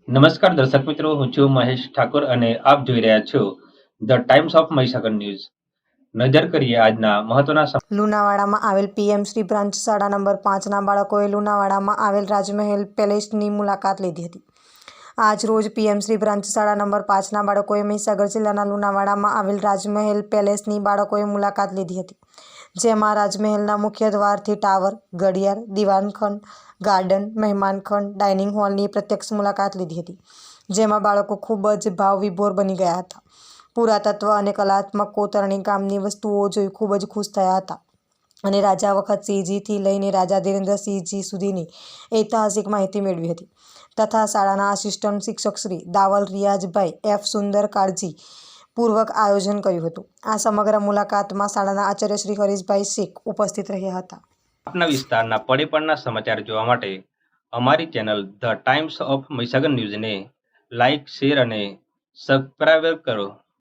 નમસ્કાર દર્શક મિત્રો, હું છું મહેશ ઠાકોર અને આપ જોઈ રહ્યા છો the Times of Mahisagar news. નજર કરીએ આજના મહત્વના. લુણાવાડામાં આવેલ પીએમ શ્રી બ્રાન્ચ શાળા નંબર 5ના બાળકોએ લુણાવાડામાં આવેલ રાજમહેલ પેલેસની મુલાકાત લીધી હતી. આજ રોજ પીએમ શ્રી બ્રાન્ચ શાળા નંબર 5ના બાળકોએ મહીસાગર જિલ્લાના લુણાવાડામાં આવેલ રાજમહેલ પેલેસની બાળકોએ મુલાકાત લીધી હતી. જેમાં રાજમહેલના મુખ્ય દ્વારથી ટાવર, ઘડિયાળ, દીવાનખંડ, ગાર્ડન, મહેમાનખંડ, ડાઇનિંગ હોલની પ્રત્યક્ષ મુલાકાત લીધી હતી. જેમાં બાળકો ખૂબ જ ભાવવિભોર બની ગયા હતા. પુરાતત્વ અને કલાત્મક કોતરણી કામની વસ્તુઓ જોઈ ખૂબ જ ખુશ થયા હતા અને રાજા વખતસિંહજીથી લઈને રાજા ધીરેન્દ્રસિંહજી સુધીની ઐતિહાસિક માહિતી મેળવી હતી. તથા શાળાના આસિસ્ટન્ટ શિક્ષક શ્રી દાવલ રિયાઝભાઈ એફ સુંદર કાળજી પૂર્વક આયોજન કર્યું હતું. આ સમગ્ર મુલાકાતમાં શાળાના આચાર્ય શ્રી હરીશભાઈ શેખ ઉપસ્થિત રહ્યા હતા. આપના વિસ્તારના પડે સમાચાર જોવા માટે અમારી channel the Times of Mahisagar ન્યૂઝને લાઇક, શેર અને સબસ્ક્રાઇબ કરો.